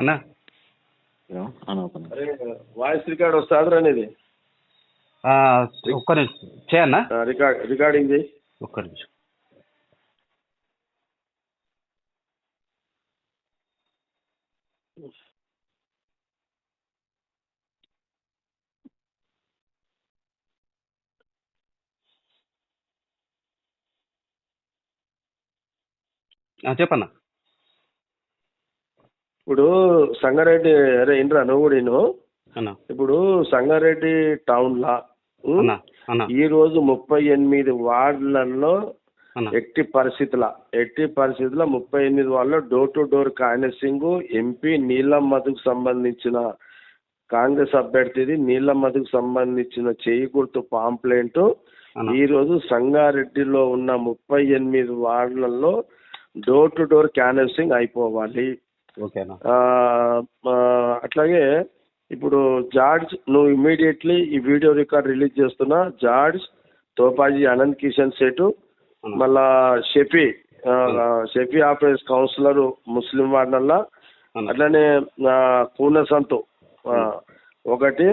అన్నా అరే voice record వస్తుంది అనేది ఒక్క నిమిషం చేయన్నా, రికార్డింగ్ చేయి. ఒక్క నిమిషం. చెప్పన్నా. ఇప్పుడు సంగారెడ్డి, అరే ఇంద్రా నువ్వు కూడా ఇను. అన్నా ఇప్పుడు సంగారెడ్డి టౌన్ లా అన్నా అన్నా ఈ రోజు 38 వార్డులలో అన్నా ఎట్టి పరిస్థితుల 38 వార్డులో డోర్ టు డోర్ కాన్వెసింగ్ ఎంపీ నీలం మధుకు సంబంధించిన కాంగ్రెస్ అభ్యర్థిది నీలం మధుకు సంబంధించిన చేయి గుర్తు పాంప్లెంట్ ఈ రోజు సంగారెడ్డిలో ఉన్న 38 వార్డులలో డోర్ టు డోర్ క్యాన్వసింగ్ అయిపోవాలి. ఓకేనా. అట్లాగే ఇప్పుడు జార్జ్ నువ్వు ఇమ్మీడియట్లీ ఈ వీడియో రికార్డ్ రిలీజ్ చేస్తున్నా. జార్జ్, తోపాజీ అనంత్ కిషన్ సేటు, మళ్ళా షఫీ ఆఫీస్ కౌన్సిలర్ ముస్లిం వార్డులల్లా, అట్లనే కూన సంతు ఒకటి.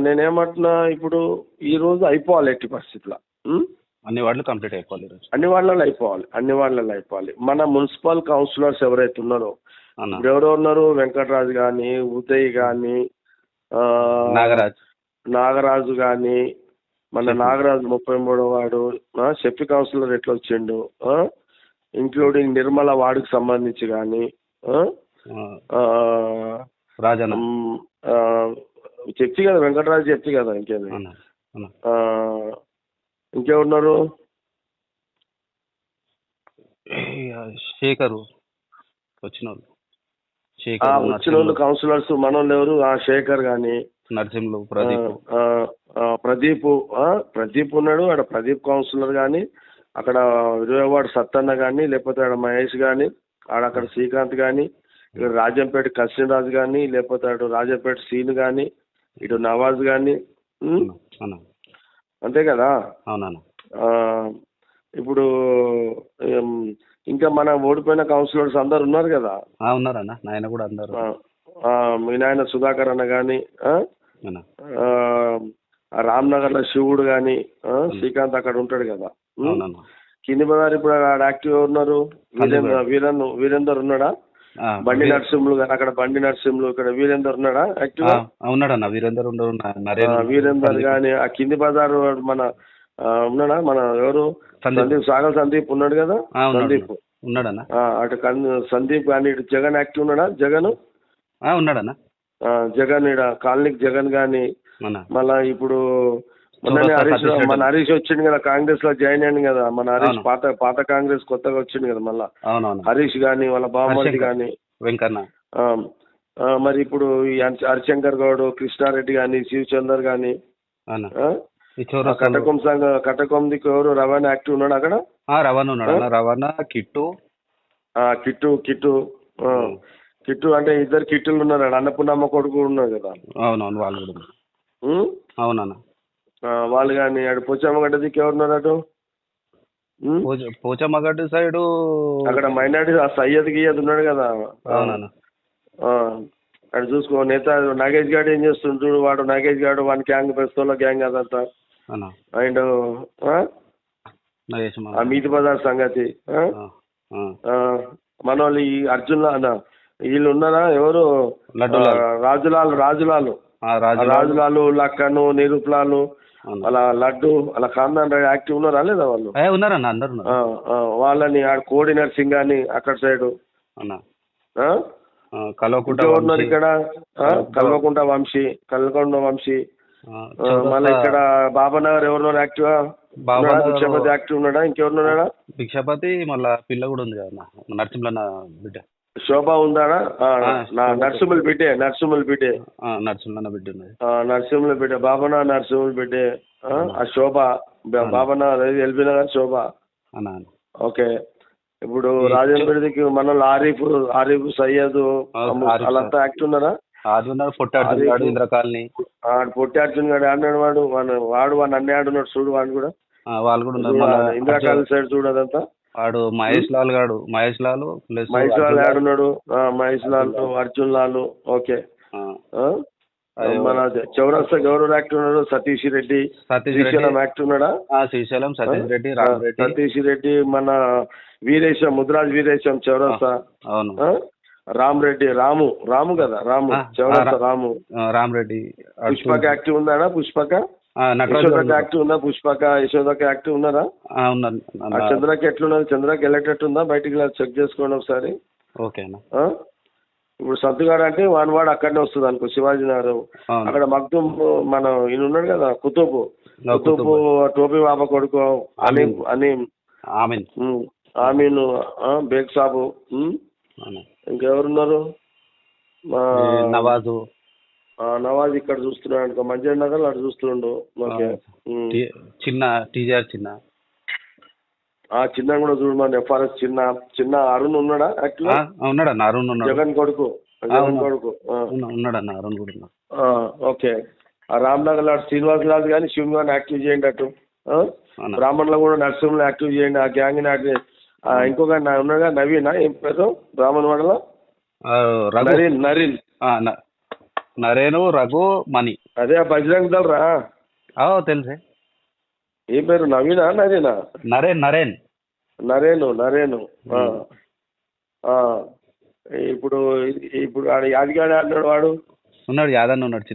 నేనేమంటున్నా, ఇప్పుడు ఈ రోజు అయిపోవాలి ఎట్టి పరిస్థితుల్లో. అన్ని వార్డులు కంప్లీట్ అయిపోవాలి ఈరోజు. అన్ని వార్డులలో అయిపోవాలి. మన మున్సిపల్ కౌన్సిలర్స్ ఎవరైతే ఉన్నారో ఎవరో ఉన్నారు, వెంకటరాజు కానీ, ఉదయ్ కానీ, నాగరాజు కానీ, మన నాగరాజు 33వ వార్డు షఫీ కౌన్సిలర్ ఎట్లా వచ్చిండు, ఇంక్లూడింగ్ నిర్మల వార్డుకి సంబంధించి కానీ చెప్తి కదా, వెంకటరాజు చెప్తి కదా. ఇంకేమి ఇంకెవరున్నారు? శేఖరు వచ్చిన వాళ్ళు కౌన్సిలర్స్ మనోళ్ళు ఎవరు? శేఖర్ కానీ, నరసింహులు, ప్రదీప్ ఉన్నాడు ఆడ, ప్రదీప్ కౌన్సిలర్ కానీ, అక్కడ 20వ వార్డు సత్తన్న కానీ, లేకపోతే ఆడ మహేష్ కానీ, అక్కడ శ్రీకాంత్ కానీ, ఇక్కడ రాజంపేట కృష్ణరాజు కానీ, లేకపోతే అటు రాజంపేట సీన్ కానీ, ఇటు నవాజ్ కానీ, అంతే కదా. ఇప్పుడు ఇంకా మన ఓడిపోయిన కౌన్సిలర్స్ అందరు ఉన్నారు కదా. ఉన్నారన్న, నాయన కూడా అందరు. మీ నాయన సుధాకర్ అన్న కానీ, రామ్నగర్ లో శివుడు కానీ, శ్రీకాంత్ అక్కడ ఉంటాడు కదా. కింది బజార్ ఇప్పుడు యాక్టివ్ ఉన్నారు. వీరేందర్ ఉన్నాడా? బండి నరసింహులు కానీ, అక్కడ బండి నరసింహులు, ఇక్కడ వీరేందర్ ఉన్నాడా యాక్టివ్? ఉన్నాడన్న, వీరేందర్ కానీ. ఆ కింది బజార్ మన ఉన్నాడా? మన ఎవరు? సాగర్ సందీప్ ఉన్నాడు కదా. సందీప్ ఉన్నాడన్న. అటు సందీప్ కానీ, ఇటు జగన్ యాక్టివ్ ఉన్నాడా? జగన్ ఉన్నాడన్న. జగన్ ఇడ కాలనీకి జగన్ కానీ, మళ్ళా ఇప్పుడు మన హరీష్ వచ్చింది కదా, కాంగ్రెస్ లో జాయిన్ అయ్యింది కదా. మన హరీష్ పాత కాంగ్రెస్ కొత్తగా వచ్చింది కదా మళ్ళా. హరీష్ గాని, వాళ్ళ బామ్మడి గాని, వెంకన్న. మరి ఇప్పుడు హరిశంకర్ గౌడ్, కృష్ణారెడ్డి గాని, శివచందర్ గాని, కటకం దిక్కు ఎవరు? రవాణా యాక్టివ్ ఉన్నాడు అక్కడ. రవాణా ఉన్నాడు. రవాణా, కిట్టు కిట్టు అంటే ఇద్దరు కిట్టులు ఉన్నారు. అన్నపూర్ణమ్మ కొడుకు ఉన్నారు కదా. అవునవును, వాళ్ళు కూడా. అవునన్నా. వాళ్ళు కానీ అటు పోచమ్మగడ్డ దిక్కు ఎవరున్నారు? అటు పోచమ్మగడ్డ సైడు అక్కడ మైనార్టీ సయ్యద్ గియ్యద్ ఉన్నాడు కదా. అవునన్నా. అటు చూసుకో. నేత నాగేష్ గాడు ఏం చేస్తుంటాడు? వాడు నాగేష్ గాడు వాని గ్యాంగ్, ప్రస్తుతంలో గ్యాంగ్ అదంతా. అండ్ మీది బజార్ సంగతి. మన వాళ్ళు ఈ అర్జున్ వీళ్ళు ఉన్నారా? ఎవరు? రాజులాలు, లక్కను, నిరూప్లాలు, అలా లడ్డు, అలా ఖాందాన్ యాక్టివ్ ఉన్నారా లేదా? వాళ్ళు ఉన్నారన్న, అందరు. వాళ్ళని కోడి నర్సింగ్ అని అక్కడ సైడు ఉన్నారు. ఇక్కడ కల్వకుంట వంశీ, మళ్ళీ ఇక్కడ బాబానగర్ ఎవరున్నారు యాక్టివ్? భిక్షపతి యాక్టివ్ ఉన్నాడా? ఇంకెవరున్నాడా? భిక్షపతి, మళ్ళా పిల్ల కూడా ఉంది కదా నరసింహ బిడ్డ. శోభ ఉందాడా? నరసింహుల బిడ్డే. నరసింహుల బిడ్డ బాబనా, నరసింహుల బిడ్డే. ఆ శోభ బాబనా, ఎల్బీ నగర్ శోభ. ఓకే. ఇప్పుడు రాజంపేటకి మన ఆరిఫ్, సయ్యద్ వాళ్ళంతా యాక్టివ్ ఉన్నారా? పొట్టి అర్జున్ గారు ఆడినాడు. వాడు అన్ని ఆడున్నాడు చూడు. వాడు కూడా వాళ్ళు కూడా ఇందిరా కాలనీ సైడ్ చూడు అదంతా. వాడు మహేష్ లాల్ ప్లస్ మహేష్ లాల్ ఆడున్నాడు, మహేష్ లాల్, అర్జున్ లాల్, ఓకే. మన చౌరస్తా గౌరవ్ యాక్టర్ ఉన్నాడు, సతీష్ రెడ్డి, శ్రీశైలం యాక్టర్ ఉన్నాడా? శ్రీశైలం, సతీష్ రెడ్డి, రామ్ రెడ్డి, సతీష్ రెడ్డి, మన వీరేశం, ముద్రాజ్ వీరేశం చౌరస్తా, రామ్ రెడ్డి, రాము కదా, రాము చౌరస్తా, రామ్ రెడ్డి. పుష్పక యాక్టివ్ ఉన్నాడా? పుష్పక యశోదక యాక్టివ్ ఉందా? పుష్పక యశోదక యాక్టివ్ ఉన్నారా? చంద్రకి ఎట్లున్నది? చంద్రకి వెళ్ళేటట్టు ఉందా? బయటికి చెక్ చేసుకోండి ఒకసారి. ఓకేనా. ఇప్పుడు సత్తుగాడు అంటే వాడు అక్కడనే వస్తుంది అనుకో, శివాజీ నగర్. అక్కడ మగ్దుమ్ మన ఈయన ఉన్నాడు కదా, కుతుబు టోపీ బాబా కొడుకు ఆమీన్, బేగ్ సాబు, ఇంకెవరున్నారు? నవాజ్ ఇక్కడ చూస్తున్నాడు అనుకో, మంజర్ నగర్ అటు చూస్తుండు. ఓకే. చిన్న కూడా చూడమని, ఎఫ్ఆర్ఎస్ చిన్న అరుణ్ ఉన్నాడా? ఉన్నాడన్న అరుణ్ ఉన్నాడు, జగన్ కొడుకు ఉన్నాడన్న అరుణ్ కూడా. ఓకే. రామ్నగర్ లాంటి శ్రీనివాస్ లాల్ కానీ శివ్ గాని యాక్టివ్ చేయండి అటు. బ్రాహ్మణ్లో కూడా నర్సింహ్లో యాక్టివ్ చేయండి, ఆ గ్యాంగ్ ని. ఇంకొక ఉన్నాడుగా నవీనా, ఏం పేరు బ్రాహ్మణ్ వాడలో? నరేను, రఘు, మణి. అదే ఆ బజరంగ్ దళ్ రా. తెలుసే. ఏ పేరు? నవీనా నరేనా? నరేను. ఇప్పుడు యాదిగాడే అన్నాడు వాడు. ఉన్నాడు, యాదన్న ఉన్నాడు,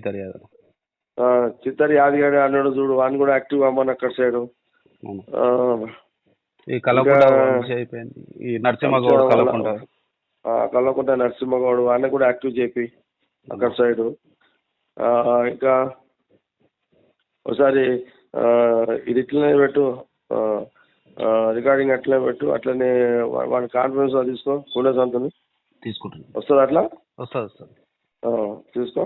చిత్తర్ యాదిగాడే అన్నాడు చూడు, వాడిని కూడా యాక్టివ్ అమ్మని అక్కడ సైడ్. కల్లకుంట నరసింహగౌడ్ వాడిని కూడా యాక్టివ్ చేపి అక్కడ సైడు. ఇంకా ఒకసారి ఇది ఇట్లనే పెట్టు, రికార్డింగ్ అట్లనే పెట్టు, అట్లనే వాడి కాన్ఫరెన్స్ లో తీసుకో, కూలర్స్ అంతా తీసుకుంటాను. వస్తుంది అట్లా? వస్తుంది. తీసుకో.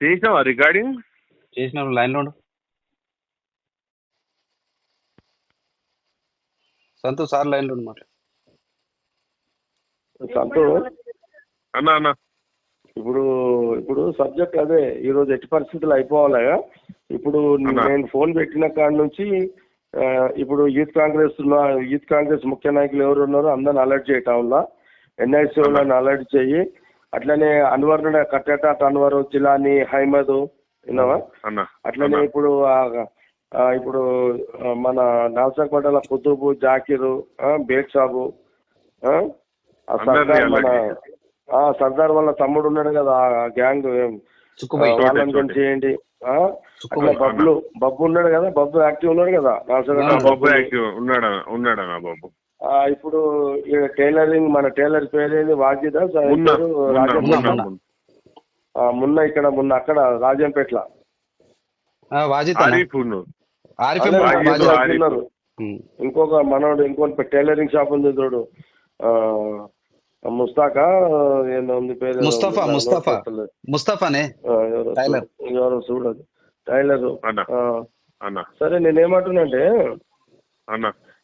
చేసావా రికార్డింగ్? చేసిన లైన్లో ఉండు. సంతు సార్ లైన్లో ఉండు మాట. సంతు అన్నా ఇప్పుడు సబ్జెక్ట్ అదే, ఈరోజు ఎట్టి పరిస్థితులు అయిపోవాలగా. ఇప్పుడు నేను ఫోన్ పెట్టిన కాడి నుంచి ఇప్పుడు యూత్ కాంగ్రెస్ ముఖ్య నాయకులు ఎవరు ఉన్నారో అందరిని అలర్ట్ చేయటంలా, ఎన్ఐసి వాళ్ళని అలర్ట్ చెయ్యి. అట్లనే అన్వర్ కట్టేట అన్వర్, జిలానీ, హైమద్, విన్నావా? అట్లనే ఇప్పుడు మన నాసర్పేటల కుతుబు, జాకిరు, బేగ్ సాబు, సర్దార్, మన సర్దార్ వాళ్ళ తమ్ముడు ఉన్నాడు కదా ఆ గ్యాంగ్, వాళ్ళని చేయండి. అట్లా బబ్బు ఉన్నాడు కదా, బబ్బు యాక్టివ్ ఉన్నాడు కదా బాబు. ఇప్పుడు టైలరింగ్, మన టైలర్ పేరేది వాజిదా మున్న, ఇక్కడ మున్న అక్కడ రాజంపేట్ల ఇంకొక మనోడు, ఇంకొక టైలరింగ్ షాప్ ఉంది చూడు, ముస్తాకా ఏంది పేరు, ఎవరో చూడదు, టైలర్. సరే నేనేమంటున్నాంటే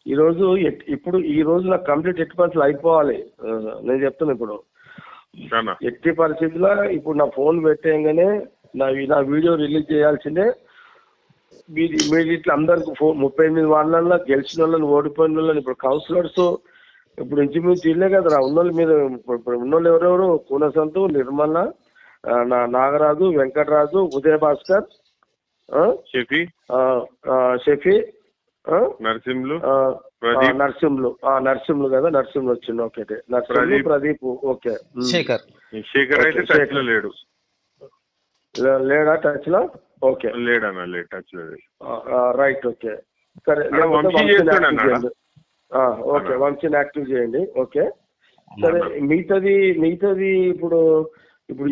ఈ రోజు నాకు కంప్లీట్ ఎట్టి పరిస్థితులు అయిపోవాలి. నేను చెప్తున్నా ఇప్పుడు ఎట్టి పరిస్థితుల్లో ఇప్పుడు నా ఫోన్ పెట్టేయంగానే నా వీడియో రిలీజ్ చేయాల్సిందే. మీరు ఇమీడియట్లీ అందరికి 38 వాళ్ళల్లో గెలిచిన వాళ్ళని, ఓడిపోయిన వాళ్ళని, ఇప్పుడు కౌన్సిలర్స్ ఇప్పుడు ఇంచుమించు ఇల్లే కదరా ఉన్నోళ్ళు. మీరు ఇప్పుడు ఉన్నోళ్ళు ఎవరెవరు? కూనసంతు, నిర్మల, నాగరాజు, వెంకటరాజు, ఉదయ భాస్కర్, షఫీ, నర్సింహులు కదా, నర్సింహులు వచ్చిండు. Okay, Narsimhulu, Pradeep, okay. శేఖర్ అయితే టచ్ లో లేడు. లేడా టచ్ లో? ఓకే, లేడన్నా, లేదు టచ్ లో. Right, okay. సరే, ఓకే, వంశీని యాక్టివ్ చేయండి. ఓకే, సరే. మిగతాది ఇప్పుడు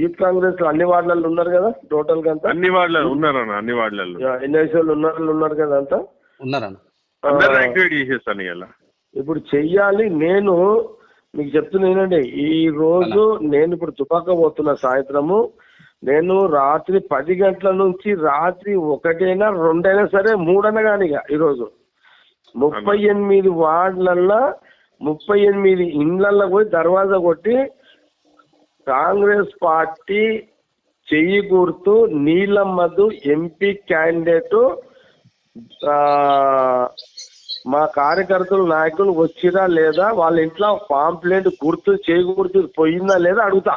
యూత్ కాంగ్రెస్ లో అన్ని వార్డులలో ఉన్నారు కదా టోటల్ గా? అంతా అన్ని వార్డులలో ఉన్నారన్న, అన్ని వార్డులలో ఎన్ఐసి వాళ్ళు ఉన్నారు కదా అంతా? ఇప్పుడు చెయ్యాలి. నేను మీకు చెప్తున్నా, ఈ రోజు నేను ఇప్పుడు తుపాక పోతున్నా సాయంత్రము. నేను రాత్రి 10 గంటల నుంచి రాత్రి 1 2 సరే 3 కానీ ఈరోజు 38 వార్డులల్లో 38 ఇండ్లల్లో పోయి దర్వాజా కొట్టి కాంగ్రెస్ పార్టీ చెయ్యి గుర్తు నీలమ్మధు ఎంపీ క్యాండిడేట్ మా కార్యకర్తలు నాయకులు వచ్చిరా లేదా, వాళ్ళ ఇంట్లో పాంప్లెంట్ గుర్తు చేయి గుర్తు పోయిందా లేదా అడుగుతా.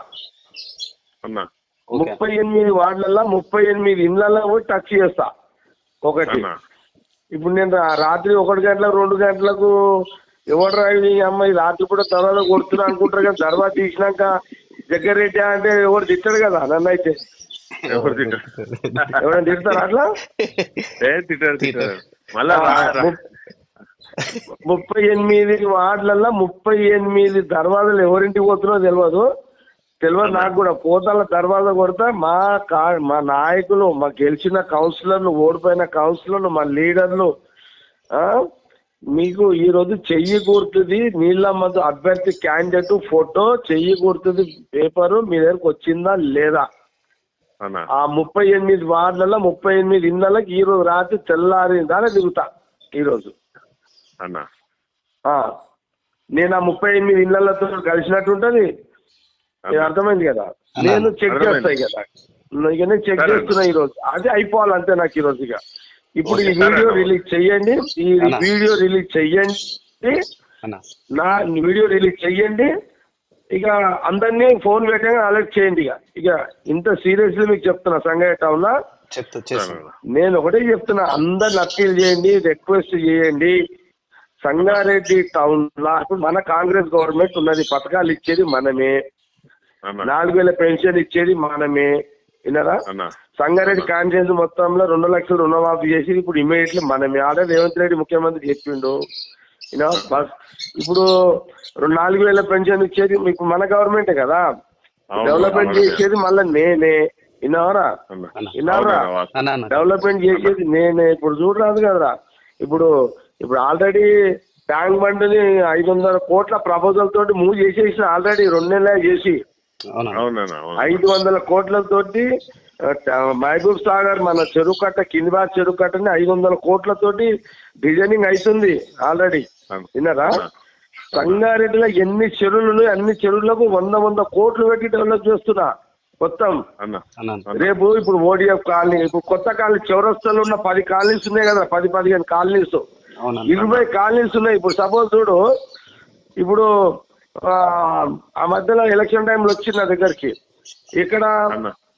38 వార్డులలో 38 ఇళ్లలో పోయి టచ్ చేస్తా. ఒకటి ఇప్పుడు నేను రాత్రి 1 గంటలకు 2 గంటలకు ఎవరు అమ్మాయి రాత్రి కూడా తర్వాత కొడుతున్నా అనుకుంటారు కదా, తర్వాత తీసినాక జగ్గారెడ్డి అంటే ఎవరు తిట్టాడు కదా నన్ను. అయితే ఎవరైనా తిడతారు అట్లా? 38 వార్డులలో 38 దర్వాజాలు ఎవరింటికి పోతున్నారో తెలియదు నాకు కూడా. పోతాల దర్వాజా కొడతా మా నాయకులు, మా గెలిచిన కౌన్సిలర్లు, ఓడిపోయిన కౌన్సిలర్లు, మా లీడర్లు మీకు ఈ రోజు చెయ్యి గుర్తుది నీలమ్మధు అభ్యర్థి క్యాండిడేట్ ఫోటో చెయ్యి గుర్తుది పేపరు మీ దగ్గరకు వచ్చిందా లేదా? ఆ 38 వార్డులలో 38 ఇళ్లకి ఈ రోజు రాత్రి తెల్లారిందానే దిగుతా. ఈరోజు నేను ఆ 38 ఇళ్లతో కలిసినట్టుంటది. అర్థమైంది కదా? నేను చెక్ చేస్తాయి కదా, ఇక నేను చెక్ చేస్తున్నా ఈరోజు. అదే అయిపోవాలి అంతే నాకు ఈరోజు. ఇక ఇప్పుడు ఈ వీడియో రిలీజ్ చెయ్యండి, ఈ వీడియో రిలీజ్ చెయ్యండి, నా వీడియో రిలీజ్ చెయ్యండి. ఇక అందరినీ ఫోన్ పెట్టగా అలర్ట్ చేయండి. ఇక ఇంత సీరియస్లీ మీకు చెప్తున్నా సంగారెడ్డి టౌన్ లో నేను ఒకటే చెప్తున్నా, అందరిని అప్పీల్ చేయండి, రిక్వెస్ట్ చేయండి. సంగారెడ్డి టౌన్ లో మన కాంగ్రెస్ గవర్నమెంట్ ఉన్నది, పథకాలు ఇచ్చేది మనమే, 4000 పెన్షన్ ఇచ్చేది మనమే. విన్నారా? సంగారెడ్డి కాన్స్టిట్యూన్సీ మొత్తంలో 2 లక్షలు రుణమాఫీ చేసి ఇప్పుడు ఇమీడియట్లీ మనమే. ఆల్రెడీ రేవంత్ రెడ్డి ముఖ్యమంత్రి చెప్పిండు. ఇప్పుడు 4000 పెన్షన్ ఇచ్చేది మీకు మన గవర్నమెంటే కదా, డెవలప్మెంట్ చేసేది మళ్ళీ నేనే. విన్నావరా? డెవలప్మెంట్ చేసేది నేనే. ఇప్పుడు చూడరాదు కదరా, ఇప్పుడు ఆల్రెడీ ట్యాంక్ బండ్ని 500 కోట్ల ప్రపోజల్ తోటి మూవ్ చేసేసిన ఆల్రెడీ 2 నెలలే చేసి 500 కోట్లతోటి మహబూబ్ సాగర్ మన చెరువు కట్ట కిందిబార్ చెరువు కట్టని 500 కోట్లతోటి డిజైనింగ్ అవుతుంది ఆల్రెడీ. విన్నారా? సంగారెడ్డిలో ఎన్ని చెరువులు, అన్ని చెరువులకు 100 కోట్లు పెట్టి డెవలప్ చేస్తున్నా మొత్తం. రేపు ఇప్పుడు ఓడిఎఫ్ కాలనీ, ఇప్పుడు కొత్త కాలనీ చౌరస్తాలో ఉన్న 10 కాలనీస్ ఉన్నాయి కదా, 10-15 కాలనీస్, 20 కాలనీస్ ఉన్నాయి. ఇప్పుడు సపోజ్ చూడు, ఇప్పుడు ఆ మధ్యలో ఎలక్షన్ టైంలో వచ్చింది నా దగ్గరికి. ఇక్కడ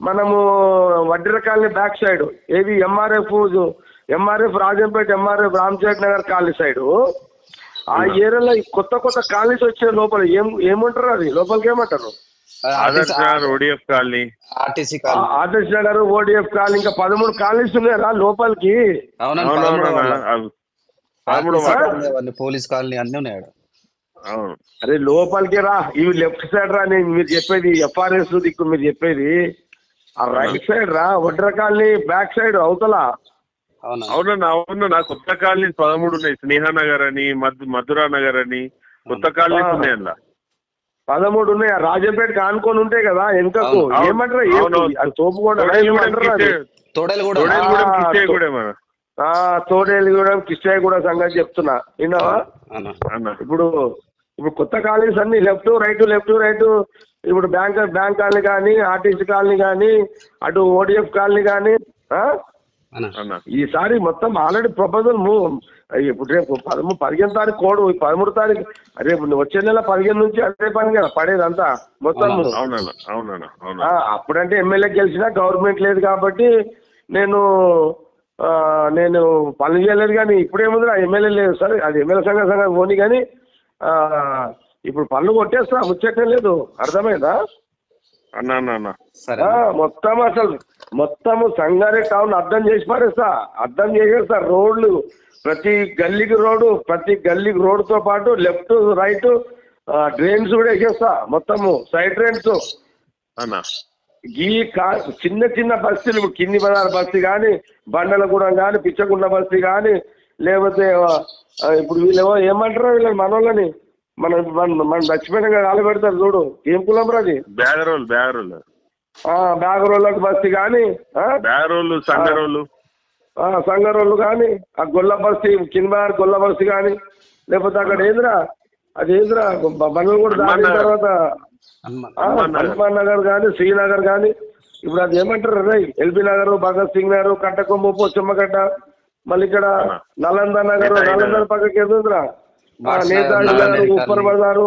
మనము వడ్డీర కాలనీ బ్యాక్ సైడ్ ఏది ఎంఆర్ఎఫ్ రాజంపేట, ఎంఆర్ఎఫ్ రామచేట్ నగర్ కాలనీ సైడు, ఆ ఏరియాలో కొత్త కాలనీస్ వచ్చే లోపల ఏమంటారు, అది లోపలికి ఏమంటారు? ఆర్టీసీ నగర్, ఓడిఎఫ్ కాలనీ, ఇంకా 13 కాలనీస్ ఉన్నాయా లోపలికి? పోలీస్ కాలనీ అన్నీ ఉన్నాడు. అరే లోపలికి రా, ఇవి లెఫ్ట్ సైడ్ రా. నేను మీరు చెప్పేది ఎఫ్ఆర్ఎస్ దిక్కు మీరు చెప్పేది ఆ రైట్ సైడ్ రా, వడ్ర కాలనీ బ్యాక్ సైడ్ అవతల. అవునా కొత్త కాలనీస్ 13 ఉన్నాయి. స్నేహనగర్ అని, మధురా నగర్ అని కొత్త కాలనీస్ ఉన్నాయి. అందులో 13 ఉన్నాయి. రాజంపేటకి ఆనుకొని ఉంటాయి కదా వెనుకకు, ఏమంటారు తోపు కూడా తోడేలిగూడెం కిష్టయ్యగూడ సంగతి చెప్తున్నా. విన్నావా? ఇప్పుడు కొత్త కాలనీస్ అన్ని లెఫ్ట్ రైట్. ఇప్పుడు బ్యాంక్ కాలనీ కానీ, ఆర్టీసీ కాలనీ కానీ, అటు ఓడిఎఫ్ కాలనీ కానీ, ఈసారి మొత్తం ఆల్రెడీ ప్రపోజల్ ఇప్పుడు రేపు 15 తారీఖు కోడ్, 13 తారీఖు, రేపు వచ్చే నెల 15 నుంచి అదే పని కదా పడేదంతా మొత్తం. అప్పుడంటే ఎమ్మెల్యే గెలిచినా గవర్నమెంట్ లేదు కాబట్టి నేను పనులు చేయలేదు. కానీ ఇప్పుడేముంది ఎమ్మెల్యే లేదు, సరే అది ఎమ్మెల్యే సంఘం పోనీ. కానీ ఇప్పుడు పనులు కొట్టేస్తా, ముచ్చటే లేదు. అర్థమైందా? మొత్తం అసలు మొత్తము సంగారెడ్డి టౌన్ అర్థం చేసేస్తా. రోడ్లు ప్రతి గల్లీకి రోడ్డుతో పాటు లెఫ్ట్ రైట్ డ్రైన్స్ కూడా వేసేస్తా. మొత్తము సైడ్ డ్రైన్స్. ఈ చిన్న బస్తీలు, కింది బజార్ బస్తీ కానీ, బండలగూడెం కానీ, పిచ్చగుండ బస్తీ కానీ, లేకపోతే ఇప్పుడు వీళ్ళేమో ఏమంటారో వీళ్ళని మనోళ్ళని మన దచ్చిపోయిన కాలు పెడతారు చూడు, ఏం కులం రాది? బ్యాగరోళ్ళకి బస్తీ కానీ, సంగరోళ్ళు కానీ, ఆ గొల్ల బస్తీ కింద గొల్ల బస్తీ కానీ, లేకపోతే అక్కడ అదేంద్రా బండ్లు కూడా దాటిన తర్వాత హనుమాన్ నగర్ కానీ శ్రీనగర్ కానీ ఇప్పుడు అది ఏమంటారు రే ఎల్బీ నగర్ భగత్ సింగ్ నగర్ కట్టకొంబు పొచ్చమ్మగడ్డ మళ్ళీ ఇక్కడ నలంద నగర్ నలంద పక్కకి ఎదురురా నేతాజీ నగర్ ఉప్పర్ బజారు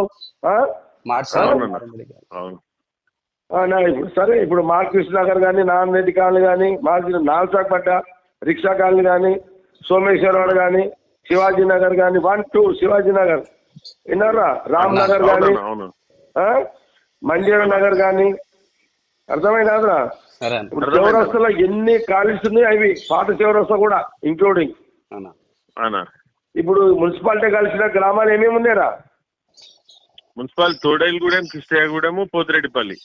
ఇప్పుడు సరే ఇప్పుడు మార్కృష్ణ నగర్ కానీ నాన్నరెడ్డి కాలనీ కానీ నాల్సాపట్ట రిక్షా కాలనీ కానీ సోమేశ్వరవాడ కానీ శివాజీ నగర్ కానీ 1, 2 శివాజీ నగర్ విన్నారా రామ్ నగర్ కానీ మంజీర నగర్ కానీ అర్థమైనారా ఇప్పుడు చౌరస్తాలో ఎన్ని కాలేజీస్ ఉన్నాయి అవి పాత చౌరస్తా కూడా ఇంక్లూడింగ్ ఇప్పుడు మున్సిపాలిటీ కలిసిన గ్రామాలు ఏమేమి ఉన్నాయరా మున్సిపాలిటీ తోడైలగూడెం కృష్ణయ్యగూడెము పోతిరెడ్డిపల్లి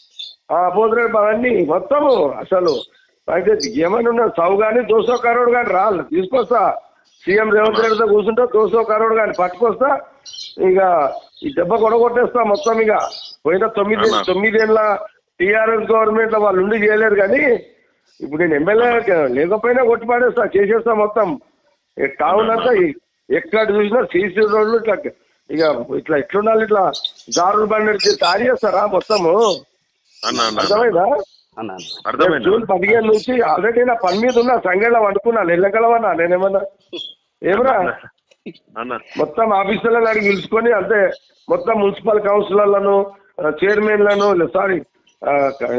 అన్ని మొత్తము అసలు అయితే ఏమైనా సౌ కానీ 200 కరోడ్ కానీ రాళ్ళు తీసుకొస్తా సీఎం రేవంత్ రెడ్డితో కూర్చుంటే 200 కరోడ్ కానీ పట్టుకొస్తా ఇక ఈ దెబ్బ కొడగొట్టేస్తా మొత్తం ఇక పోయిన 9 ఏళ్ళ టీఆర్ఎస్ గవర్నమెంట్ లో వాళ్ళు ఉండి చేయలేరు కానీ ఇప్పుడు నేను ఎమ్మెల్యే లేకపోయినా కొట్టి పాడేస్తా చేసేస్తా మొత్తం టౌన్ అంతా ఎక్కడ చూసినా సీసీ రోడ్లు ఇట్లా ఇక ఇట్లా ఎట్లుండాలి ఇట్లా దారులు బండి తయారు చేస్తారా మొత్తము అర్థమైందా జూన్ 15 నుంచి ఆల్రెడీ నా పని మీద ఉన్నా సంఘంలో వండుకున్నా వెళ్ళగలవన్నా నేనేమన్నా ఏమరా మొత్తం ఆఫీసర్లను అడిగి పిలుచుకొని అంతే మొత్తం మున్సిపల్ కౌన్సిలర్లను చైర్మన్లను సారీ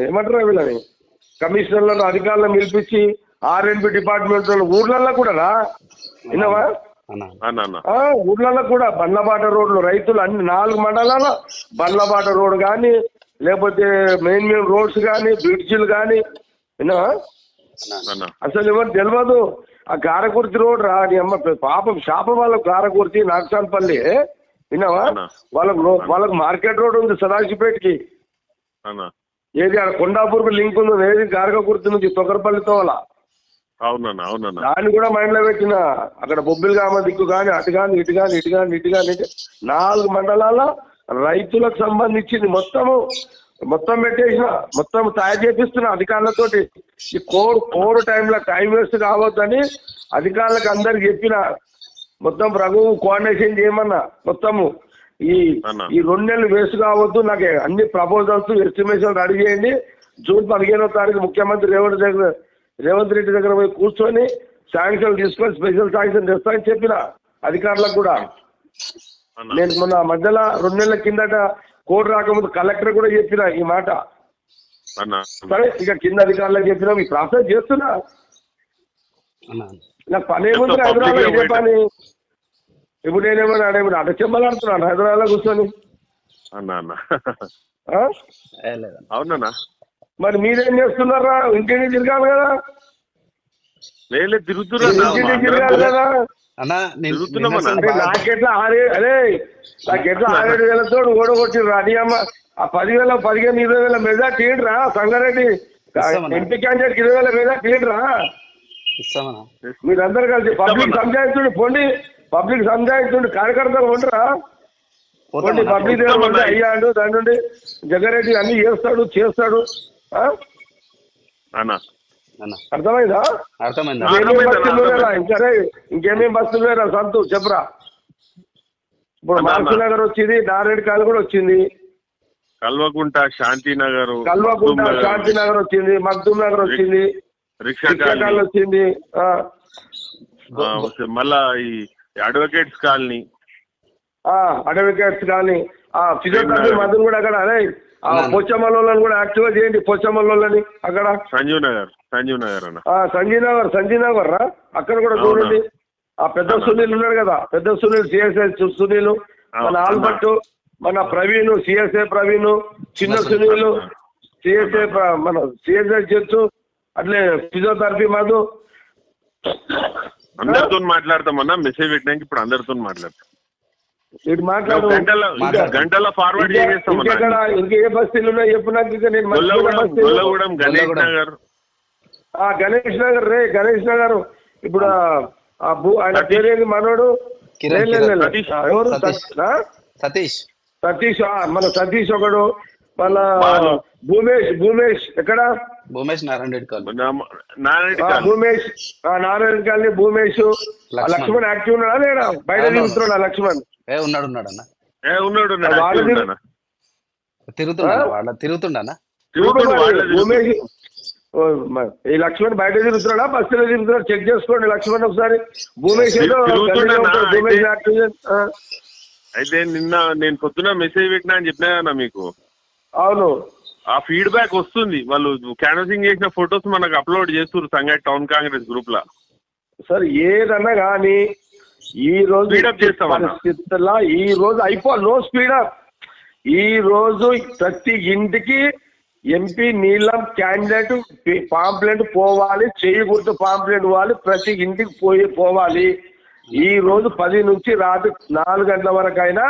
ఏమంటారు వీళ్ళని కమిషనర్లను అధికారులను పిలిపించి ఆర్ఎన్బి డిపార్ట్మెంట్ ఊర్లలో కూడా విన్నావా ఊర్లలో కూడా బండ్లబాట రోడ్లు రైతులు అన్ని 4 మండలాల బండ్లబాట రోడ్ కానీ లేకపోతే మెయిన్ రోడ్స్ కానీ బ్రిడ్జిలు కానీ విన్నావా అసలు ఎవరు తెలియదు ఆ గారకుర్తి రోడ్ రా నీ అమ్మ పాపం శాపం వాళ్ళకు గారకుర్తి నాగసాన్పల్లి విన్నావా వాళ్ళకు మార్కెట్ రోడ్ ఉంది సదాశివపేటకి ఏది అక్కడ కొండాపూర్కి లింక్ ఉంది ఏది గారకుర్తి నుంచి తొగరపల్లితో వాళ్ళ దాన్ని కూడా మైండ్ లో పెట్టిన అక్కడ బొబ్బిలిగామ దిక్కు కానీ అటు కానీ ఇటు కానీ 4 మండలాల రైతులకు సంబంధించింది మొత్తం పెట్టేసిన మొత్తం తయారు చేపిస్తున్నా అధికారులతోటి ఈ కోర్ టైంలో టైం వేస్ట్ కావద్దని అధికారులకు అందరికి చెప్పిన మొత్తం రఘు కోఆర్డినేషన్ చేయమన్నా మొత్తము ఈ 2 నెలలు వేస్ట్ కావద్దు నాకు అన్ని ప్రపోజల్స్ ఎస్టిమేషన్ రెడీ చేయండి జూన్ 15వ తారీఖు ముఖ్యమంత్రి రేవంత్ రెడ్డి దగ్గర పోయి కూర్చొని శాంక్షన్ తీసుకొని స్పెషల్ శాంక్షన్ తెస్తానని చెప్పిన అధికారులకు కూడా నేను మొన్న మధ్యలో 2 నెలల కిందట కోడ్ రాకముందు కలెక్టర్ కూడా చెప్పిన ఈ మాట సరే ఇక కింద అధికారులకు చెప్పినా ఈ ప్రాసెస్ చేస్తున్నా నాకు పని ఏముంది హైదరాబాద్ ఇదే పని ఇప్పుడు నేనేమన్నా ఇప్పుడు అటచెమ్మలు ఆడుతున్నాను హైదరాబాద్ లో కూర్చొని అవునా మరి మీరేం చేస్తున్నారా ఇంటిని తిరగాలి కదా తిరగాలి కదా నాకెట్లా 6,000-7,000 ఓడగొట్టిర్రా అని అమ్మ ఆ 10,000 15,000-20,000 మెజార్టీ ఏంట్రా సంగారెడ్డి ఎంపీ క్యాండిడేట్ 20,000 మెజార్టీ ఏంట్రా మీరందరూ కలిసి పబ్లిక్ సంజాయిస్తుండి పోండి పబ్లిక్ సంజాయిస్తుండి కార్యకర్తలు ఉండరా పోండి పబ్లిక్ దగ్గర ఉంటే అయ్యాడు దాని నుండి జగ్గారెడ్డి అన్ని చేస్తాడు అర్థమైందా ఇంకేమేం బస్సులు లేరా సంతు చెప్పరా ఇప్పుడు మార్చి నగర్ వచ్చింది నారాయణ కాలు కూడా వచ్చింది కల్వకుంట శాంతినగర్ వచ్చింది మగ్దూమ్ నగర్ వచ్చింది రిక్షాకాలు వచ్చింది మళ్ళా ఈ అడ్వకేట్స్ కాలనీ ఫిజియోథెరపీ మందులు కూడా అక్కడ అదే పోచమ్మలోళ్ళని కూడా యాక్టివ్ చేయండి పోచమ్మలోళ్ళని అక్కడ సంజీవ్ నగర్ రా అక్కడ కూడా చూడండి ఆ పెద్ద సునీల్ ఉన్నాడు కదా పెద్ద సునీల్ సిఎస్ఐ సునీల్ మన ఆల్బర్ట్ మన ప్రవీణ్ సిఎస్ఐ ప్రవీణ్ చిన్న సునీల్ సిఎస్ఐ మన సిఎస్ఐ జడ్జు అట్లే ఫిజియోథెరపీ మధు అందరితో మాట్లాడతామన్నా మెసేజ్ పెట్టడానికి ఇప్పుడు అందరితో మాట్లాడతాం ఇటు మాట్లాడు గంటల ఫార్వర్డ్ ఇంకా ఏ బస్తీలు ఉన్నాయి చెప్పు నాకు గణేష్ నగర్ ఇప్పుడు ఆయన పేరేది మనోడు ఎవరు సతీష్ మన సతీష్ ఒకడు మళ్ళా భూమేష్ ఎక్కడ నారాయణ కాలనీ భూమేష్ లక్ష్మణ్ యాక్టివ్ ఉన్నాడా లేడా బయట తిరుగుతున్నాడా లక్ష్మణ్ ఉన్నాడు తిరుగుతుండా తిరుగుతుండానా? తిరుగుతుండు వాళ్ళే భూమేష్ ఈ లక్ష్మణ్ బయట తిరుగుతున్నాడా బస్సులో తిరుగుతున్నాడు? చెక్ చేసుకోండి లక్ష్మణ్ ఒకసారి. భూమేష్ ఏదో భూమేష్ అయితే నిన్న నేను పొద్దున మెసేజ్ పెట్టినా అని చెప్పినా మీకు. అవును, ఆ ఫీడ్బ్యాక్ వస్తుంది. వాళ్ళు క్యాన్వసింగ్ చేసిన ఫొటోస్ మనకు అప్లోడ్ చేస్తున్నారు సంగారెడ్డి టౌన్ కాంగ్రెస్ గ్రూప్ లా. సార్ ఏదన్నా కానీ ఈ రోజు పరిస్థితుల్లో ఈ రోజు నో స్పీడప్. ఈ రోజు ప్రతి ఇంటికి ఎంపీ నీలం క్యాండిడేట్ పాంప్లెంట్ పోవాలి, చేయి గుర్తు పాంప్లెంట్ పోవాలి, ప్రతి ఇంటికి పోవాలి. ఈ రోజు 10 నుంచి రాత్రి 4 గంటల వరకు అయినా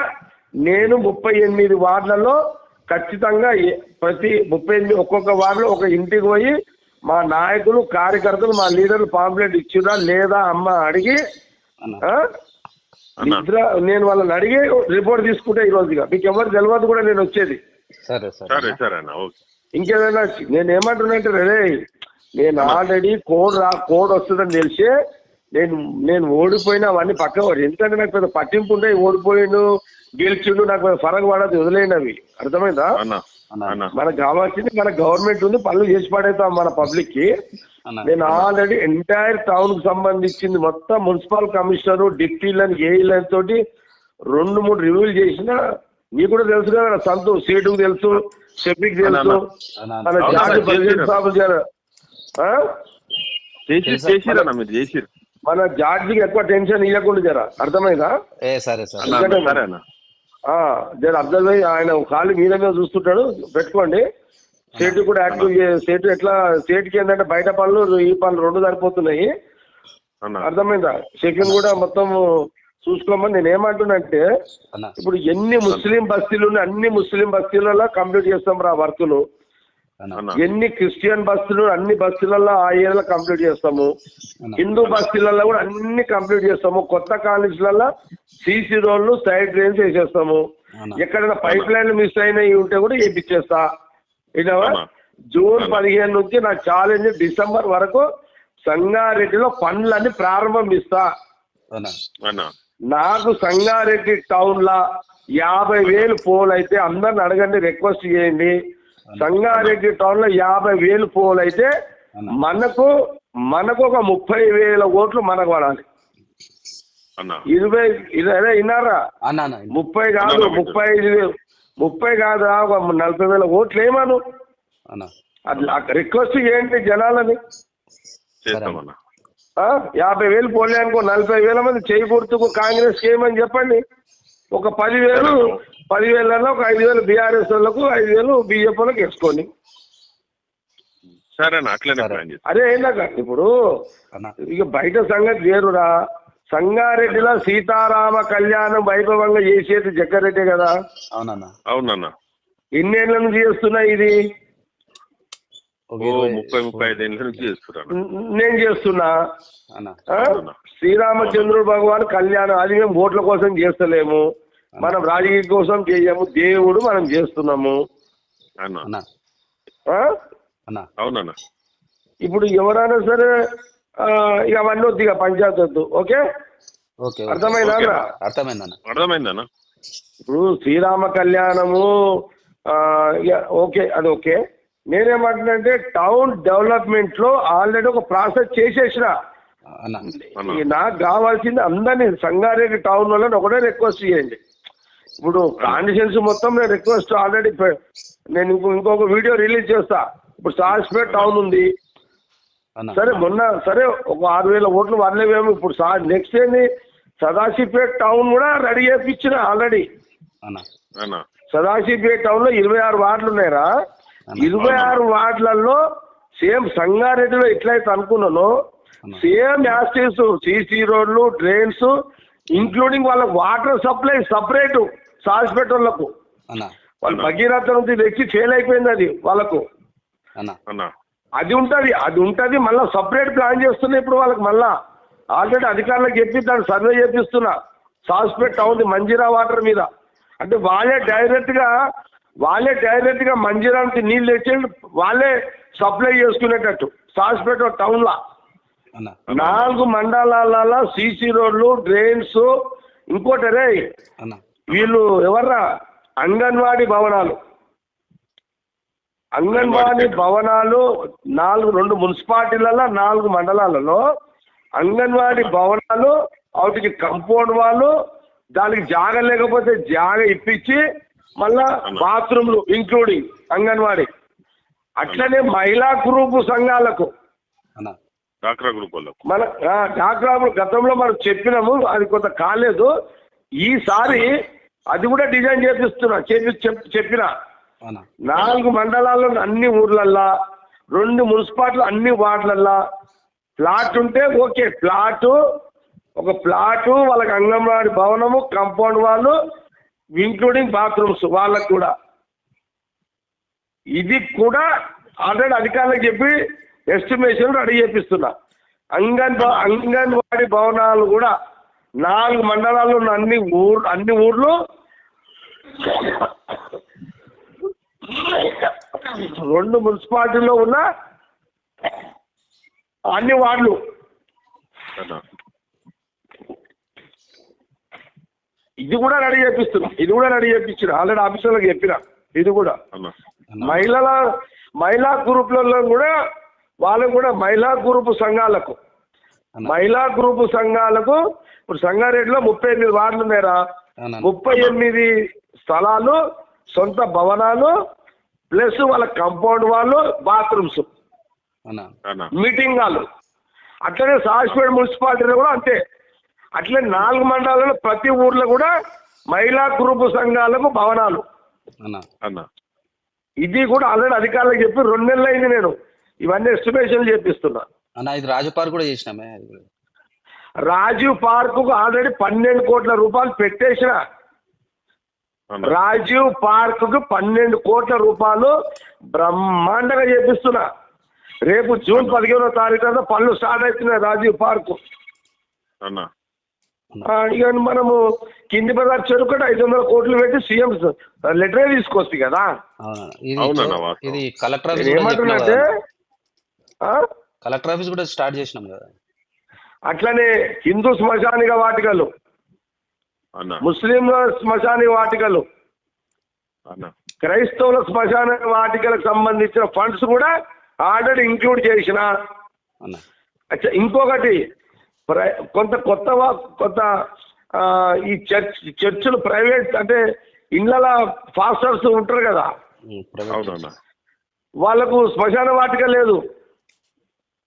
నేను 38 వార్డులలో ఖచ్చితంగా ప్రతి 38 ఒక్కొక్క వార్డులో ఒక ఇంటికి పోయి మా నాయకులు కార్యకర్తలు మా లీడర్లు పాంప్లెంట్ ఇచ్చిరా లేదా అమ్మ అడిగి నేను వాళ్ళని అడిగి రిపోర్ట్ తీసుకుంటే ఈ రోజుగా మీకు ఎవరు తెలియదు కూడా నేను వచ్చేది. ఇంకేదైనా నేను ఏమంటున్నాంటే రే నేను ఆల్రెడీ కోడ్ వస్తుందని తెలిసే నేను ఓడిపోయినా అవన్నీ పక్క ఎందుకంటే నాకు పెద్ద పట్టింపు ఉంటే ఓడిపోయిండు గెలిచిండు నాకు ఫరక్ పడదు వదిలేనవి. అర్థమైందా? మనకు కావాల్సింది మన గవర్నమెంట్ ఉంది, పనులు చేసి పడేస్తాం మన పబ్లిక్ కి. నేను ఆల్రెడీ ఎంటైర్ టౌన్ కు సంబంధించింది మొత్తం మున్సిపల్ కమిషనర్ డిప్టీలను ఏఈలను తోటి 2-3 రివ్యూలు చేసిన. నీకు కూడా తెలుసు కదా సంతు సీటుకు తెలుసు, షెఫీకి తెలుసు, మన జార్జి ప్రెసిడెంట్ సాబు మన జార్జికి ఎక్కువ టెన్షన్ ఇవ్వకుండా జర. అర్థమైందా? జర అబ్జర్వ్ అయ్యి ఆయన ఖాళీ మీద చూస్తుంటాడు పెట్టుకోండి. స్టేట్ కూడా యాక్టివ్ స్టేట్ ఎట్లా స్టేట్కి ఏంటంటే బయట పనులు ఈ పనులు 2 సరిపోతున్నాయి. అర్థమైందా? షెఫీని కూడా మొత్తం చూసుకోమని నేను ఏమంటున్నానంటే ఇప్పుడు ఎన్ని ముస్లిం బస్తీలు ఉన్నాయి అన్ని ముస్లిం బస్తీలలో కంప్లీట్ చేస్తాం రా వర్కులు. ఎన్ని క్రిస్టియన్ బస్తీలు అన్ని బస్తీలలో ఆ ఏరియాలో కంప్లీట్ చేస్తాము. హిందూ బస్తీలలో కూడా అన్ని కంప్లీట్ చేస్తాము. కొత్త కాలేజీలలో సీసీ రోడ్లు సైడ్ డ్రైన్స్ వేసేస్తాము. ఎక్కడైనా పైప్ లైన్లు మిస్ అయినవి ఉంటే కూడా వేయించేస్తా. ఇదవా జూన్ 15 నుంచి నా ఛాలెంజ్ డిసెంబర్ వరకు సంగారెడ్డిలో పనులన్నీ ప్రారంభిస్తా. నాకు సంగారెడ్డి టౌన్ లా 50,000 పోల్ అయితే అందరిని అడగండి, రిక్వెస్ట్ చేయండి. సంగారెడ్డి టౌన్ లో 50,000 పోల్ అయితే మనకు ఒక 30,000 ఓట్లు మనకు పడాలి. 20 విన్నారా? 30 కాదు 35,000 కాదు 40,000 ఓట్లు ఏమను రిక్వెస్ట్ చేయండి జనాలని. 50,000 పోలే అనుకో 40,000 మంది చేయి గుర్తుకు కాంగ్రెస్ చేయమని చెప్పండి. ఒక 10,000 ఒక 5,000 బీఆర్ఎస్ వాళ్ళకు 5,000 బీజేపీ వాళ్ళకి వేసుకోండి. అదే ఏందాక ఇప్పుడు ఇక బయట సంగతి వేరురా. సంగారెడ్డిలో సీతారామ కళ్యాణం వైభవంగా చేసేది జగ్గారెడ్డి కదా. అవునన్నా ఎన్నేళ్ల నుంచి చేస్తున్నా ఇది? 30-35 ఏళ్ళ నుంచి నేను చేస్తున్నా. శ్రీరామచంద్రుడు భగవాన్ కళ్యాణం అది మేము ఓట్ల కోసం చేస్తలేము, మనం రాజకీయ కోసం చేయము, దేవుడు మనం చేస్తున్నాము. అవునన్నా ఇప్పుడు ఎవరైనా సరే ఇక అవన్నీ వద్దు, ఇక పంచాయతీ వద్దు. ఓకే అర్థమైందా? అర్థమైందన్నా. ఇప్పుడు శ్రీరామ కళ్యాణము ఓకే అది ఓకే. నేనేమంటున్నానంటే టౌన్ డెవలప్మెంట్ లో ఆల్రెడీ ఒక ప్రాసెస్ చేసేసిన. నాకు కావాల్సింది అందరినీ సంగారెడ్డి టౌన్ వాళ్ళని ఒకటే రిక్వెస్ట్ చేయండి. ఇప్పుడు కాన్స్టిట్యుయెన్సీ మొత్తం నేను రిక్వెస్ట్ ఆల్రెడీ నేను ఇంకొక వీడియో రిలీజ్ చేస్తా. ఇప్పుడు సాస్పేట్ టౌన్ ఉంది సరే, మొన్న సరే ఒక 6,000 ఓట్లు వరలేవేమో. ఇప్పుడు నెక్స్ట్ ఏంది సదాశివపేట్ టౌన్ కూడా రెడీ చేయించిన ఆల్రెడీ. సదాశివపేట్ టౌన్ లో 26 వార్డులు ఉన్నాయిరా. 26 వార్డులలో సేమ్ సంగారెడ్డిలో ఎట్లయితే అనుకున్నానో సేమ్ యాస్టీస్ సీసీ రోడ్లు డ్రైన్స్ ఇంక్లూడింగ్ వాళ్ళ వాటర్ సప్లై సపరేట్ సాస్పేట వాళ్ళకు. వాళ్ళు భగీరథ నుంచి తెచ్చి ఫెయిల్ అయిపోయింది అది వాళ్ళకు. అది ఉంటది మళ్ళీ సపరేట్ ప్లాన్ చేస్తున్నా ఇప్పుడు వాళ్ళకి. మళ్ళా ఆల్రెడీ అధికారులకు చెప్పి దాన్ని సర్వే చేపిస్తున్నా సాస్పేట్ టౌన్ మంజీరా వాటర్ మీద. అంటే వాళ్ళే డైరెక్ట్ గా మంజీరానికి నీళ్ళు తెచ్చి వాళ్ళే సప్లై చేసుకునేటట్టు సాస్పేట టౌన్ లా 4 మండలాల సీసీ రోడ్లు డ్రైన్స్. ఇంకోటి రే వీళ్ళు ఎవర్రా అంగన్వాడీ భవనాలు అంగన్వాడీ భవనాలు 2 మున్సిపాలిటీలలో 4 మండలాలలో అంగన్వాడీ భవనాలు వాటికి కంపౌండ్ వాళ్ళు దానికి జాగ లేకపోతే జాగ ఇప్పించి మళ్ళా బాత్రూమ్లు ఇంక్లూడింగ్ అంగన్వాడీ. అట్లనే మహిళా గ్రూపు సంఘాలకు మన డాక్రా గతంలో మనం చెప్పినాము, అది కొంత కాలేదు. ఈసారి అది కూడా డిజైన్ చేపిస్తున్నా చెప్పిన 4 మండలాల్లో అన్ని ఊర్లల్లా 2 మున్సిపాలిటీలు అన్ని వార్డులల్లా ప్లాట్ ఉంటే ఓకే, ఒక ప్లాటు వాళ్ళకి అంగన్వాడీ భవనము కాంపౌండ్ వాళ్ళు ఇంక్లూడింగ్ బాత్రూమ్స్ వాళ్ళకు కూడా. ఇది కూడా ఆల్రెడీ అధికారులకు చెప్పి ఎస్టిమేషన్ రెడీ చేపిస్తున్నా. అంగన్వాడీ భవనాలు కూడా 4 మండలాల్లో ఉన్న అన్ని ఊర్లు 2 మున్సిపాలిటీలో ఉన్న అన్ని వార్డులు ఇది కూడా రెడీ చేపించిన ఆల్రెడీ ఆఫీసర్లకు చెప్పిన. ఇది కూడా మహిళా గ్రూపులలో కూడా వాళ్ళకు కూడా మహిళా గ్రూపు సంఘాలకు ఇప్పుడు సంగారెడ్డిలో 38 వార్డులు ఉన్నాయరా. 38 స్థలాలు సొంత భవనాలు ప్లస్ వాళ్ళ కాంపౌండ్ వాళ్ళు బాత్రూమ్స్ మీటింగ్ హాలు. అట్లనే సాస్పేట మున్సిపాలిటీలో కూడా అంతే. అట్లే 4 మండలాల్లో ప్రతి ఊర్లో కూడా మహిళా గ్రూపు సంఘాలకు భవనాలు. ఇది కూడా ఆల్రెడీ అధికారులకు చెప్పి 2 నెలలు అయింది నేను ఇవన్నీ ఎస్టిమేషన్ చేపిస్తున్నా. రాజీవ్ పార్క్ కూడా చేసినామే. రాజీవ్ పార్క్ కు ఆల్రెడీ 12 కోట్ల రూపాయలు పెట్టేసిన. రాజీవ్ పార్క్ కు 12 కోట్ల రూపాయలు బ్రహ్మాండంగా చేపిస్తున్నా. రేపు జూన్ 15వ తారీఖు పనులు స్టార్ట్ అవుతున్నాయి రాజీవ్ పార్క్. ఇక మనము కింది బజార్ చెరుకు 500 కోట్లు పెట్టి సీఎం లెటరే తీసుకొస్తుంది కదా. ఇది కలెక్టర్ ఏమంటున్నట్టే కలెక్టర్ ఆఫీస్ కూడా స్టార్ట్ చేసినాం కదా. అట్లనే హిందూ శ్మశానిక వాటికలు, ముస్లింల శ్మశానిక వాటికలు, క్రైస్తవుల శ్మశాన వాటికలకు సంబంధించిన ఫండ్స్ కూడా ఆల్రెడీ ఇంక్లూడ్ చేసిన. ఇంకొకటి కొంత ఈ చర్చిలు ప్రైవేట్ అంటే ఇళ్ళ ఫాస్టర్స్ ఉంటారు కదా, వాళ్ళకు శ్మశాన వాటిక లేదు.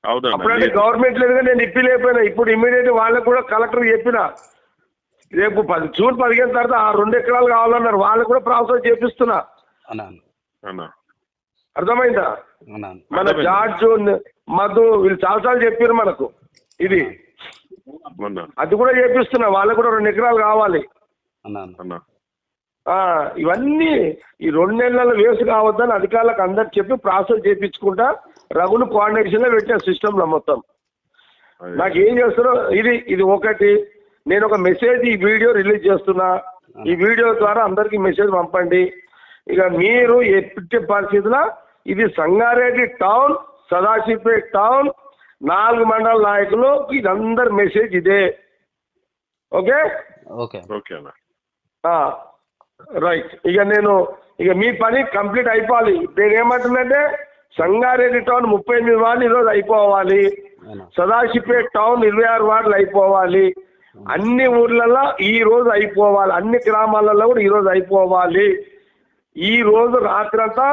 అప్పుడంటే గవర్నమెంట్ లేదుగా నేను ఇప్పిలేకపోయినా. ఇప్పుడు ఇమీడియట్ వాళ్ళకు కూడా కలెక్టర్ చెప్పిన రేపు జూన్ 15 తర్వాత 2 ఎకరాలు కావాలన్నారు. వాళ్ళకు కూడా ప్రాసెస్ చేపిస్తున్నా. అర్థమైందా? మన జార్జ్ మధు వీళ్ళు చాలాసార్లు చెప్పారు మనకు ఇది. అది కూడా చేపిస్తున్నా. వాళ్ళకు కూడా 2 ఎకరాలు కావాలి. ఇవన్నీ ఈ 2 నెలల వేస్ట్ కావద్దని అధికారులకు అందరికి చెప్పి ప్రాసెస్ చేయించుకుంటా రఘును కోఆర్డినేషన్ లో పెట్టిన సిస్టమ్ లో మొత్తం. నాకు ఏం చేస్తారో ఇది ఒకటి. నేను ఒక మెసేజ్ ఈ వీడియో రిలీజ్ చేస్తున్నా. ఈ వీడియో ద్వారా అందరికి మెసేజ్ పంపండి. ఇక మీరు ఎట్టి పరిస్థితుల్లో ఇది సంగారెడ్డి టౌన్, సదాశివపేట టౌన్ 4 మండల నాయకులు ఇదందరి మెసేజ్ ఇదే. Okay right. ఇక మీ పని కంప్లీట్ అయిపోవాలి. నేను ఏమంటున్నంటే సంగారెడ్డి టౌన్ 38 వార్డులు ఈరోజు అయిపోవాలి. సదాశివపేట టౌన్ 26 వార్డులు అయిపోవాలి. అన్ని ఊర్లలో ఈ రోజు అయిపోవాలి. అన్ని గ్రామాలలో కూడా ఈరోజు అయిపోవాలి. ఈ రోజు రాత్రంతా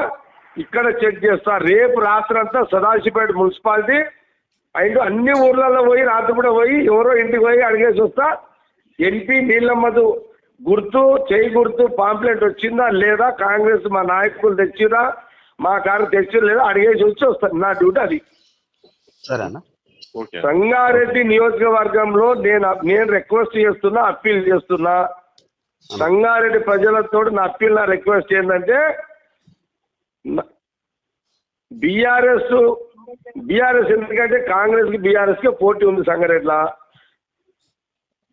ఇక్కడ చెక్ చేస్తా. రేపు రాత్రంతా సదాశివపేట మున్సిపాలిటీ అండ్ అన్ని ఊర్లలో పోయి రాత్రి కూడా పోయి ఎవరో ఇంటికి పోయి అడిగేసి వస్తా. ఎంపీ నీలమ్మదు చేయి గుర్తు పాంప్లెట్ వచ్చిందా లేదా, కాంగ్రెస్ మా నాయకులు తెచ్చిరా, మా కారు తెచ్చిరా లేదా అడిగేసి వచ్చి వస్తాను. నా డ్యూటీ అది. సంగారెడ్డి నియోజకవర్గంలో నేను రిక్వెస్ట్ చేస్తున్నా, అప్పీల్ చేస్తున్నా. సంగారెడ్డి ప్రజలతో నా అప్పీల్, నా రిక్వెస్ట్ ఏంటంటే బీఆర్ఎస్ ఎందుకంటే కాంగ్రెస్ కి బీఆర్ఎస్ కి పోటీ ఉంది సంగారెడ్డిలో.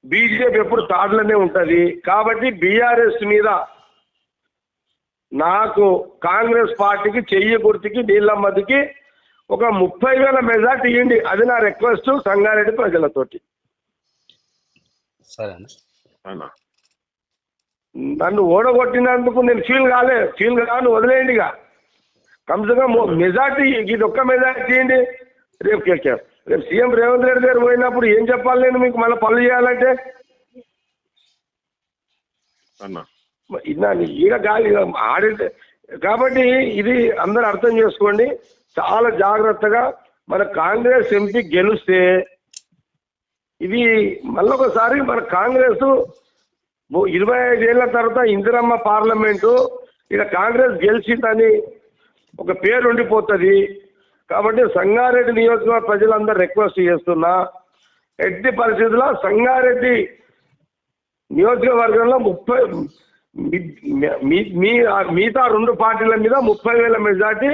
బీజేపీ ఎప్పుడు తాడులోనే ఉంటది. కాబట్టి బీఆర్ఎస్ మీద నాకు కాంగ్రెస్ పార్టీకి చెయ్యి గుర్తుకి నీలమ్మదికి ఒక 30,000 మెజార్టీ ఇవ్వండి. అది నా రిక్వెస్ట్ సంగారెడ్డి ప్రజలతోటి. నన్ను ఓడగొట్టినందుకు నేను ఫీల్ కాను, వదిలేయండి. ఇక కమ్సే కమ్ మెజార్టీ ఇది ఒక్క మెజార్టీ ఏంటి రేపు రేపు సీఎం రేవంత్ రెడ్డి గారు పోయినప్పుడు ఏం చెప్పాలి నేను మీకు మళ్ళీ పనులు చేయాలంటే అన్నా ఈడ గాలి ఆడి కాబట్టి ఇది అందరు అర్థం చేసుకోండి. చాలా జాగ్రత్తగా మన కాంగ్రెస్ ఎంపీ గెలిస్తే ఇది మళ్ళొకసారి మన కాంగ్రెస్ 25 ఏళ్ల తర్వాత ఇందిరమ్మ పార్లమెంటు ఇక్కడ కాంగ్రెస్ గెలిచిందని ఒక పేరు ఉండిపోతుంది. కాబట్టి సంగారెడ్డి నియోజకవర్గ ప్రజలందరూ రిక్వెస్ట్ చేస్తున్నా, ఎట్టి పరిస్థితుల్లో సంగారెడ్డి నియోజకవర్గంలో మిగతా 2 పార్టీల మీద 30,000 మెజార్టీ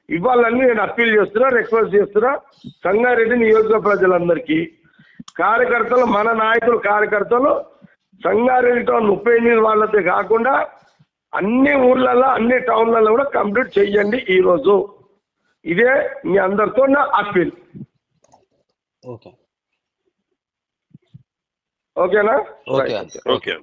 ఇవ్వాలని నేను అప్పీల్ చేస్తున్నా, రిక్వెస్ట్ చేస్తున్నా సంగారెడ్డి నియోజకవర్గ ప్రజలందరికీ. కార్యకర్తలు, మన నాయకులు కార్యకర్తలు సంగారెడ్డి టౌన్ 38 వాళ్ళతో కాకుండా అన్ని ఊర్లలో అన్ని టౌన్లలో కూడా కంప్లీట్ చెయ్యండి ఈరోజు. ఇదే మీ అందరితో నా అప్పీల్. ఓకేనా? ఓకే.